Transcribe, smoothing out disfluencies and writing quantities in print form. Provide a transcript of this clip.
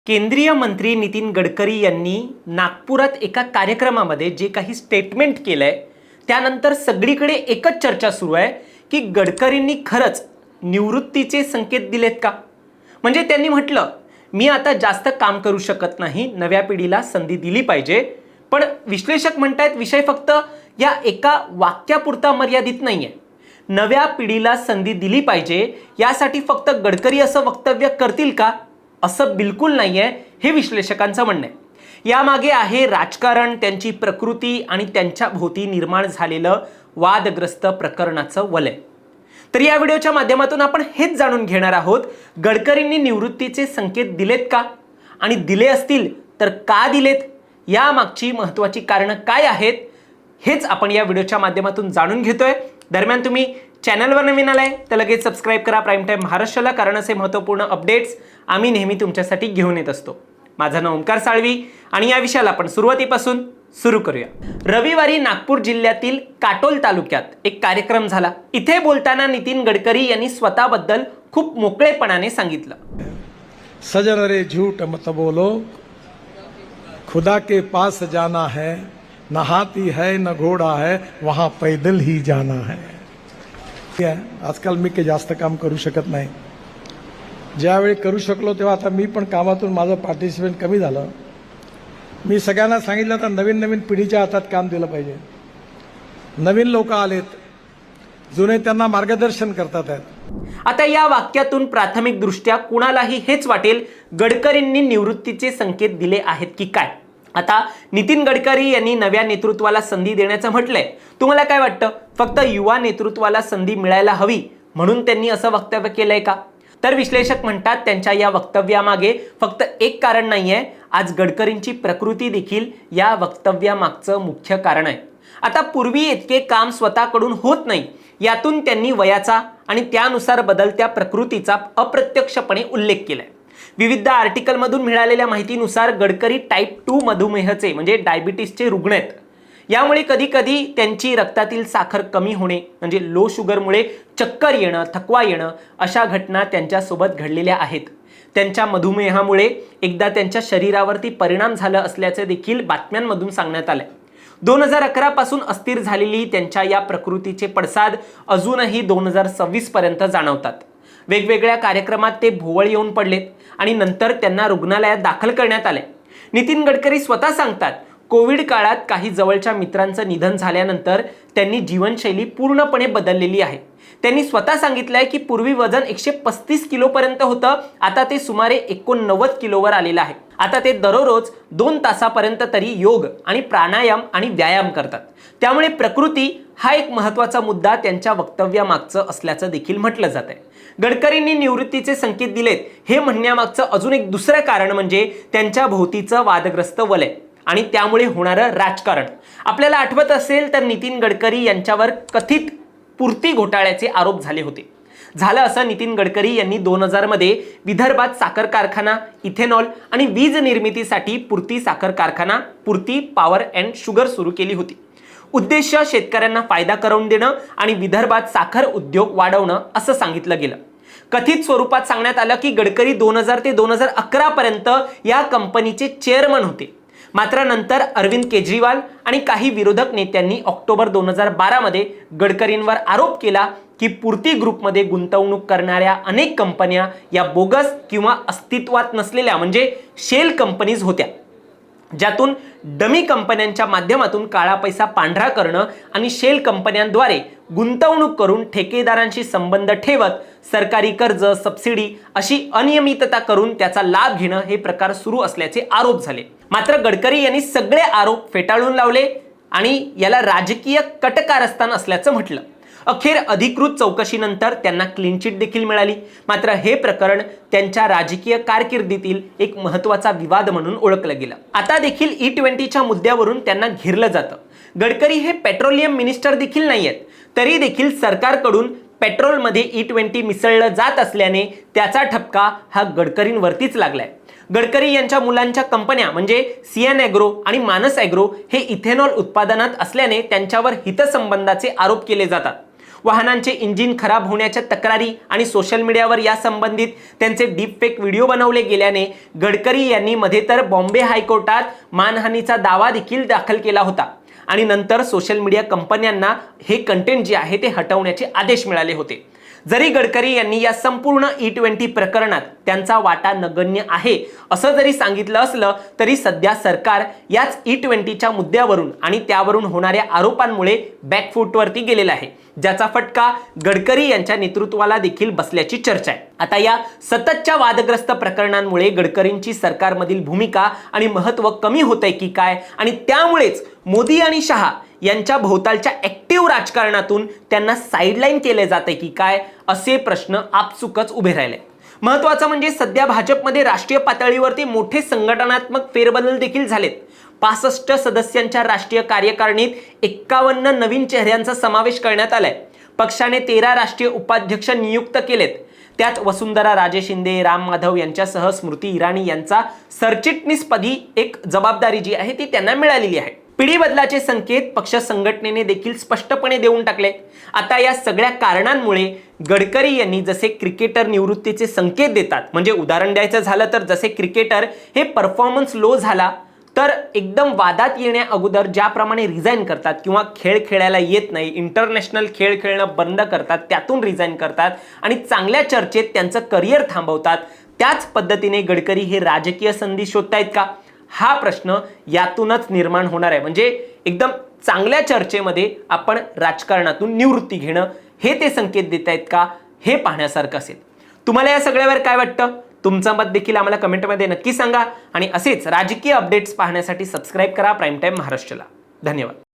केंद्रीय मंत्री नितीन गडकरी यांनी नागपुरात एका कार्यक्रमामध्ये जे काही स्टेटमेंट केलंय त्यानंतर सगळीकडे एकच चर्चा सुरू आहे की गडकरींनी खरंच निवृत्तीचे संकेत दिलेत का? म्हणजे त्यांनी म्हटलं मी आता जास्त काम करू शकत नाही, नव्या पिढीला संधी दिली पाहिजे. पण विश्लेषक म्हणतात विषय फक्त या एका वाक्यापुरता मर्यादित नाहीये. नव्या पिढीला संधी दिली पाहिजे यासाठी फक्त गडकरी असं वक्तव्य करतील का? असं बिलकुल नाहीये हे विश्लेषकांचं म्हणणं आहे. यामागे आहे राजकारण, त्यांची प्रकृती आणि त्यांच्या भोवती निर्माण झालेलं वादग्रस्त प्रकरणाचं वलय. तर या व्हिडिओच्या माध्यमातून आपण हेच जाणून घेणार आहोत, गडकरींनी निवृत्तीचे संकेत दिलेत का? आणि दिले असतील तर का दिलेत? यामागची महत्त्वाची कारणं काय आहेत हेच आपण या व्हिडिओच्या माध्यमातून जाणून घेतोय. दरम्यान तुम्ही चॅनलवर नवीन आलाय तर लगेच सबस्क्राईब करा प्राईम टाईम महाराष्ट्राला, कारण असे महत्त्वपूर्ण अपडेट्स आम्ही नेहमी तुमच्यासाठी घेऊन येत असतो. माझं नाव ओंकार साळवी आणि या विषयाला आपण सुरुवातीपासून सुरू करूया. रविवारी नागपूर जिल्ह्यातील काटोल तालुक्यात एक कार्यक्रम झाला. इथे बोलताना नितीन गडकरी यांनी स्वतःबद्दल खूप मोकळेपणाने सांगितलं. सजन रे झूठ मत बोलो, खुदा के पास जाना है, न हाथी है न घोडा है, वहां पैदल ही जाना है. आजकाल मी काही जास्त काम करू शकत नाही. ज्यावेळी करू शकलो तेव्हा आता मी पण कामातून माझं पार्टिसिपेट कमी झालं. मी सगळ्यांना सांगितलं तर नवीन नवीन पिढीच्या हातात काम दिलं पाहिजे. नवीन लोक आलेत, जुने त्यांना मार्गदर्शन करतात आहेत. आता या वाक्यातून प्राथमिक दृष्ट्या कुणालाही हेच वाटेल गडकरींनी निवृत्तीचे संकेत दिले आहेत की काय. आता नितीन गडकरी यांनी नव्या नेतृत्वाला संधी देण्याचं म्हटलंय. तुम्हाला काय वाटतं, फक्त युवा नेतृत्वाला संधी मिळायला हवी म्हणून त्यांनी असं वक्तव्य केलंय का? तर विश्लेषक म्हणतात त्यांच्या या वक्तव्यामागे फक्त एक कारण नाहीये, आज गडकरींची प्रकृती देखील या वक्तव्यामागचं मुख्य कारण आहे. आता पूर्वी इतके काम स्वतःकडून होत नाही, यातून त्यांनी वयाचा आणि त्यानुसार बदलत्या प्रकृतीचा अप्रत्यक्षपणे उल्लेख केलाय. विविध आर्टिकलमधून मिळालेल्या माहितीनुसार गडकरी टाईप 2 मधुमेहाचे म्हणजे डायबिटीसचे रुग्ण आहेत. यामुळे कधी कधी त्यांची रक्तातील साखर कमी होणे म्हणजे लो शुगरमुळे चक्कर येणं, थकवा येणं अशा घटना त्यांच्यासोबत घडलेल्या आहेत. त्यांच्या मधुमेहामुळे एकदा त्यांच्या शरीरावरती परिणाम झाला असल्याचे देखील बातम्यांमधून सांगण्यात आलंय. 2011 पासून अस्थिर झालेली त्यांच्या या प्रकृतीचे पडसाद अजूनही 2026 पर्यंत जाणवतात. वेगवेगळ्या कार्यक्रमात ते भोवळ येऊन पडलेत आणि नंतर त्यांना रुग्णालयात दाखल करण्यात आले. नितीन गडकरी स्वतः सांगतात कोविड काळात काही जवळच्या मित्रांचं निधन झाल्यानंतर त्यांनी जीवनशैली पूर्णपणे बदललेली आहे. त्यांनी स्वतः सांगितलंय की पूर्वी वजन 135 किलो पर्यंत होतं, आता ते सुमारे 89 किलोवर आलेलं आहे. आता ते दररोज 2 तासापर्यंत तरी योग आणि प्राणायाम आणि व्यायाम करतात. त्यामुळे प्रकृती हा एक महत्त्वाचा मुद्दा त्यांच्या वक्तव्यामागचं असल्याचं देखील म्हटलं जात आहे. गडकरींनी निवृत्तीचे संकेत दिलेत हे म्हणण्यामागचं अजून एक दुसरं कारण म्हणजे त्यांच्या भोवतीचं वादग्रस्त वलय आणि त्यामुळे होणारं राजकारण. आपल्याला आठवत असेल तर नितीन गडकरी यांच्यावर कथित पूर्ती घोटाळ्याचे आरोप झाले होते. झालं असं, नितीन गडकरी यांनी 2000 मध्ये विदर्भात साखर कारखाना, इथेनॉल आणि वीज निर्मितीसाठी पूर्ती साखर कारखाना, पूर्ती पॉवर अँड शुगर सुरू केली होती. उद्देश शेतकऱ्यांना फायदा करून देणं आणि विदर्भात साखर उद्योग वाढवणं असं सांगितलं गेलं. कथित स्वरूपात सांगण्यात आलं की गडकरी 2000 ते 2011 पर्यंत या कंपनीचे चेअरमन होते. मात्र नंतर अरविंद केजरीवाल आणि काही विरोधक नेत्यांनी ऑक्टोबर 2012 मध्ये गडकरींवर आरोप केला की पूर्ती ग्रुपमध्ये गुंतवणूक करणाऱ्या अनेक कंपन्या या बोगस किंवा अस्तित्वात नसलेल्या म्हणजे शेल कंपनीज होत्या, ज्यातून डमी कंपन्यांच्या माध्यमातून काळा पैसा पांढरा करणं आणि शेल कंपन्यांद्वारे गुंतवणूक करून ठेकेदारांशी संबंध ठेवत सरकारी कर्ज, सबसिडी अशी अनियमितता करून त्याचा लाभ घेणं हे प्रकार सुरू असल्याचे आरोप झाले. मात्र गडकरी यांनी सगळे आरोप फेटाळून लावले आणि याला राजकीय कटकारस्थान असल्याचं म्हटलं. अखेर अधिकृत चौकशीनंतर त्यांना क्लीन चिट देखील मिळाली. मात्र हे प्रकरण त्यांच्या राजकीय कारकिर्दीतील एक महत्त्वाचा विवाद म्हणून ओळखलं गेलं. आता देखील E20च्या मुद्द्यावरून त्यांना घेरलं जातं. गडकरी हे पेट्रोलियम मिनिस्टर देखील नाही आहेत, तरी देखील सरकारकडून पेट्रोलमध्ये E20 मिसळलं जात असल्याने त्याचा ठपका हा गडकरींवरतीच लागलाय. गडकरी यांच्या मुलांच्या कंपन्या म्हणजे सियान ॲग्रो आणि मानस ॲग्रो हे इथेनॉल उत्पादनात असल्याने त्यांच्यावर हितसंबंधाचे आरोप केले जातात. वाहनांचे इंजिन खराब होण्याच्या तक्रारी आणि सोशल मीडियावर या संबंधित त्यांचे डीपफेक व्हिडिओ बनवले गेल्याने गडकरी यांनी मध्ये तर बॉम्बे हायकोर्टात मानहानीचा दावा देखील दाखल केला होता आणि नंतर सोशल मीडिया कंपन्यांना हे कंटेंट जे आहे ते हटवण्याचे आदेश मिळाले होते. जरी गडकरी यांनी या संपूर्ण E20 प्रकरणात त्यांचा वाटा नगण्य आहे असं जरी सांगितलं असलं तरी सध्या सरकार याच E20च्या मुद्द्यावरून आणि त्यावरून होणाऱ्या आरोपांमुळे बॅकफूटवरती गेलेलं आहे, ज्याचा फटका गडकरी यांच्या नेतृत्वाला देखील बसल्याची चर्चा आहे. आता या सततच्या वादग्रस्त प्रकरणांमुळे गडकरींची सरकारमधील भूमिका आणि महत्त्व कमी होतंय की काय आणि त्यामुळेच मोदी आणि शहा यांच्या भोवतालच्या ऍक्टिव्ह राजकारणातून त्यांना साईडलाईन केले जाते की काय असे प्रश्न आपसुकच उभे राहिले. महत्त्वाचं म्हणजे सध्या भाजपमध्ये राष्ट्रीय पातळीवरती मोठे संघटनात्मक फेरबदल देखील झालेत. 65 सदस्यांच्या राष्ट्रीय कार्यकारिणीत 51 नवीन चेहऱ्यांचा समावेश करण्यात आलाय. पक्षाने 13 राष्ट्रीय उपाध्यक्ष नियुक्त केलेत. त्यात वसुंधरा राजे शिंदे, राम माधव यांच्यासह स्मृती इराणी यांचा सरचिटणीसपदी एक जबाबदारी जी आहे ती त्यांना मिळालेली आहे. पिढी बदलाचे संकेत पक्ष संघटनेने देखील स्पष्टपणे देऊन टाकले. आता या सगळ्या कारणांमुळे गडकरी यांनी जसे क्रिकेटर निवृत्तीचे संकेत देतात, म्हणजे उदाहरण द्यायचं झालं तर जसे क्रिकेटर हे परफॉर्मन्स लो झाला तर एकदम वादात येण्या अगोदर ज्याप्रमाणे रिझाईन करतात किंवा खेळ खेळायला येत नाही, इंटरनॅशनल खेळ खेळणं बंद करतात, त्यातून रिझाईन करतात आणि चांगल्या चर्चेत त्यांचं करिअर थांबवतात, त्याच पद्धतीने गडकरी हे राजकीय संधी शोधतायत का हा प्रश्न यातूनच निर्माण होणार आहे. म्हणजे एकदम चांगल्या चर्चेमध्ये आपण राजकारणातून निवृत्ती घेणं हे ते संकेत देत आहेत का हे पाहण्यासारखं असेल. तुम्हाला या सगळ्यावर काय वाटतं? तुमचं मत देखील आम्हाला कमेंटमध्ये नक्की सांगा आणि असेच राजकीय अपडेट्स पाहण्यासाठी सबस्क्राईब करा प्राईम टाईम महाराष्ट्राला. धन्यवाद.